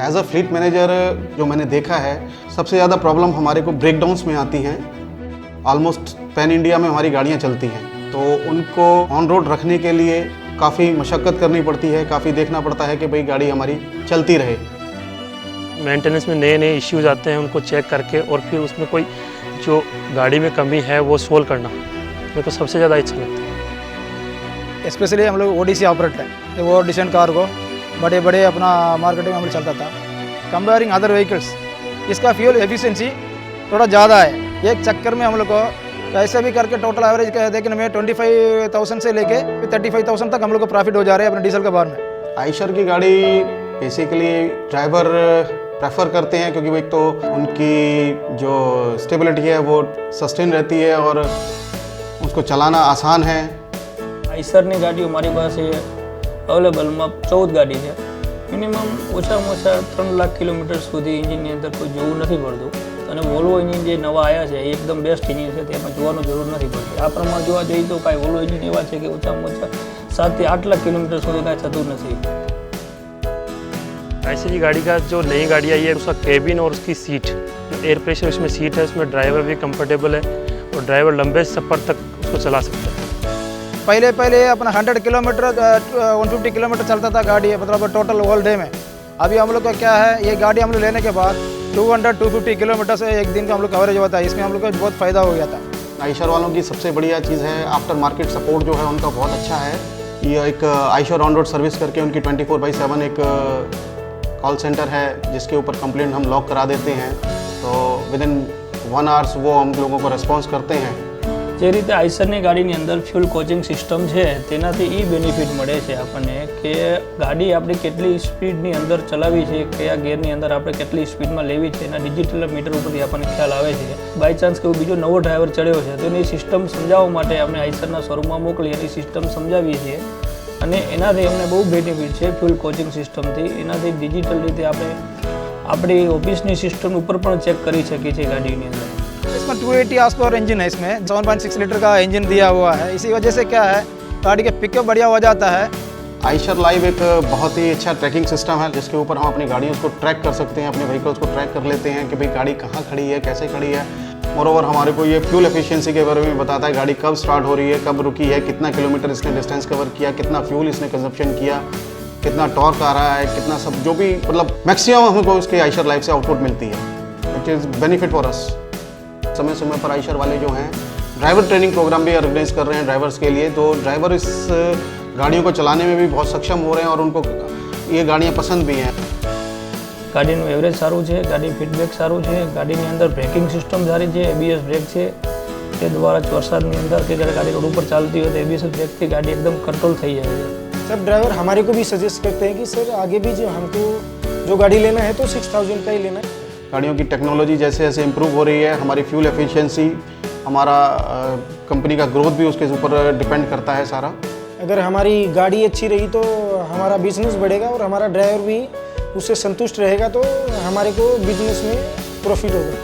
As a fleet manager जो मैंने देखा है, सबसे ज़्यादा प्रॉब्लम हमारे को ब्रेकडाउन्स में आती हैं। ऑलमोस्ट पैन इंडिया में हमारी गाड़ियाँ चलती हैं, तो उनको ऑन रोड रखने के लिए काफ़ी मशक्क़त करनी पड़ती है, काफ़ी देखना पड़ता है कि भाई गाड़ी हमारी चलती रहे। मेंटेनेंस में नए नए इश्यूज आते हैं, उनको चेक करके और फिर उसमें कोई जो गाड़ी में कमी है वो सोल्व करना मेरे को सबसे ज़्यादा अच्छा लगता है। स्पेशली हम लोग ओडीसी ऑपरेटर है, वो डिसेंट कार्गो बड़े बड़े अपना मार्केट में हम लोग चलता था। कंपेयरिंग अदर व्हीकल्स, इसका फ्यूल एफिशिएंसी थोड़ा ज़्यादा है। एक चक्कर में हम लोग को कैसे भी करके टोटल एवरेज देखने में 25,000 से लेके 35,000 तक हम लोग को प्रॉफिट हो जा रहे हैं अपने डीजल के बार में। आइशर की गाड़ी बेसिकली ड्राइवर प्रेफर करते हैं, क्योंकि एक तो उनकी जो स्टेबिलिटी है वो सस्टेन रहती है और उसको चलाना आसान है। આઈસરની ગાડીઓ મારી પાસે અવેલેબલમાં 14 ગાડી છે। મિનિમમ ઓછામાં ઓછા 3 લાખ કિલોમીટર સુધી એન્જિનની અંદર કોઈ જોવું નથી પડતું, અને વોલ્વો એન્જિન જે નવા આવ્યા છે એ એકદમ બેસ્ટ એન્જિન છે, તેમાં જોવાનું જરૂર નથી પડતી। આ પ્રમાણે જોવા જઈએ તો કાંઈ વોલ્વો એન્જિન એવા છે કે ઓછામાં ઓછા 7 થી 8 લાખ કિલોમીટર સુધી કાંઈ થતું નથી। आईसी की गाड़ी का जो नई गाड़ी आई है उसका केबिन और उसकी सीट, जो एयर प्रेशर उसमें सीट है, उसमें ड्राइवर भी कंफर्टेबल है और ड्राइवर लंबे सफ़र तक उसको चला सकता है। पहले अपना 100 किलोमीटर 150 किलोमीटर चलता था गाड़ी, मतलब टोटल होल डे में। अभी हम लोग का क्या है, ये गाड़ी हम लोग लेने के बाद 200-250 किलोमीटर से एक दिन का हम लोग कवरेज होता है। इसमें हम लोग को बहुत फ़ायदा हो गया था। आइशर वालों की सबसे बढ़िया चीज़ है आफ्टर मार्केट सपोर्ट जो है उनका बहुत अच्छा है। ये एक आइशर ऑन रोड सर्विस करके उनकी 24/7 एक कॉल सेंटर है, जिसके ऊपर कंप्लेंट हम लॉक करा देते हैं, तो विदिन 1 आवर्स वो हम लोगों को रिस्पॉन्स करते हैं। જે રીતે આઈસરની ગાડીની અંદર ફ્યુલ કોચિંગ સિસ્ટમ છે, તેનાથી એ બેનિફિટ મળે છે આપણને કે ગાડી આપણે કેટલી સ્પીડની અંદર ચલાવી છે, કયા ગિયરની અંદર આપણે કેટલી સ્પીડમાં લેવી છે, એના ડિજિટલ મીટર ઉપરથી આપણને ખ્યાલ આવે છે। બાય ચાન્સ કોઈ બીજો નવો ડ્રાઈવર ચડ્યો છે તો એની સિસ્ટમ સમજાવવા માટે આપણે આઈસરના શોરૂમમાં મોકલી એની સિસ્ટમ સમજાવીએ છીએ, અને એનાથી અમને બહુ બેનિફિટ છે ફ્યુલ કોચિંગ સિસ્ટમથી। એનાથી ડિજિટલ રીતે આપણે આપણી ઓફિસની સિસ્ટમ ઉપર પણ ચેક કરી શકીએ છીએ ગાડીની અંદર। इसमें 280 हॉर्स पावर इंजन है, इसमें 7.6 लीटर का इंजन दिया हुआ है। इसी वजह से क्या है, गाड़ी का पिकअप बढ़िया हो जाता है। आइशर लाइव एक बहुत ही अच्छा ट्रैकिंग सिस्टम है, जिसके ऊपर हम अपनी गाड़ियों को ट्रैक कर सकते हैं, अपने व्हीकल्स को ट्रैक कर लेते हैं कि भाई गाड़ी कहाँ खड़ी है, कैसे खड़ी है। मोरोवर हमारे को ये फ्यूल एफिशिएंसी के बारे में बताता है, गाड़ी कब स्टार्ट हो रही है, कब रुकी है, कितना किलोमीटर इसने डिस्टेंस कवर किया, कितना फ्यूल इसने कंजप्शन किया, कितना टॉर्क आ रहा है, कितना सब जो भी मतलब मैक्सिमम हमको इसके आइशर लाइव से आउटपुट मिलती है, which is benefit for us. समय समय पर आइशर वाले जो हैं ड्राइवर ट्रेनिंग प्रोग्राम भी ऑर्गेनाइज कर रहे हैं ड्राइवर्स के लिए, तो ड्राइवर इस गाड़ियों को चलाने में भी बहुत सक्षम हो रहे हैं और उनको ये गाड़ियाँ पसंद भी हैं। ગાડીનું એવરેજ સારું છે, ગાડી ફીડબેક સારું છે, ગાડીની અંદર બ્રેકિંગ સિસ્ટમ સારી છે, એબીએસ બ્રેક છે, તે દ્વારા વરસાદની અંદર કે જ્યારે ગાડી રોડ ઉપર ચાલતી હોય તો एबीएस ब्रेक गाड़ी एकदम कंट्रोल થઈ જાય છે। सब ड्राइवर हमारे को भी सजेस्ट करते हैं कि सर आगे भी जो हमको जो गाड़ी लेना है तो 6000 का ही लेना है। गाड़ियों की टेक्नोलॉजी जैसे जैसे इम्प्रूव हो रही है, हमारी फ्यूल एफिशिएंसी, हमारा कंपनी का ग्रोथ भी उसके ऊपर डिपेंड करता है सारा। अगर हमारी गाड़ी अच्छी रही तो हमारा बिजनेस बढ़ेगा और हमारा ड्राइवर भी उससे संतुष्ट रहेगा, तो हमारे को बिजनेस में प्रॉफिट होगा।